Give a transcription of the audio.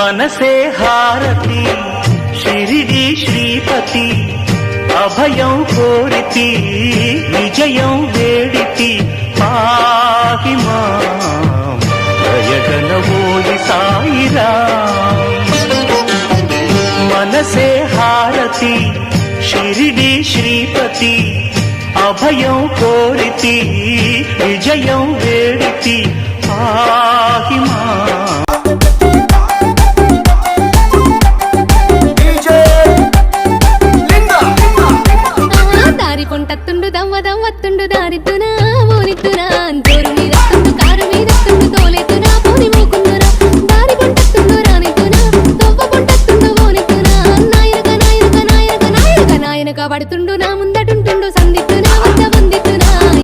మనసే హారతి షిరిడి శ్రీపతి అభయం కోరితి విజయం వేడితి పాహి మాం దయగనవోయి సాయిరాం మనసే హారతి షిరిడి శ్రీపతి అభయం కోరితి విజయం వేడితి పాహి మాం దారి పొంటత్తుండు దవ్వ దవ్వత్తుండు దారిద్దునా ఓనిద్దునా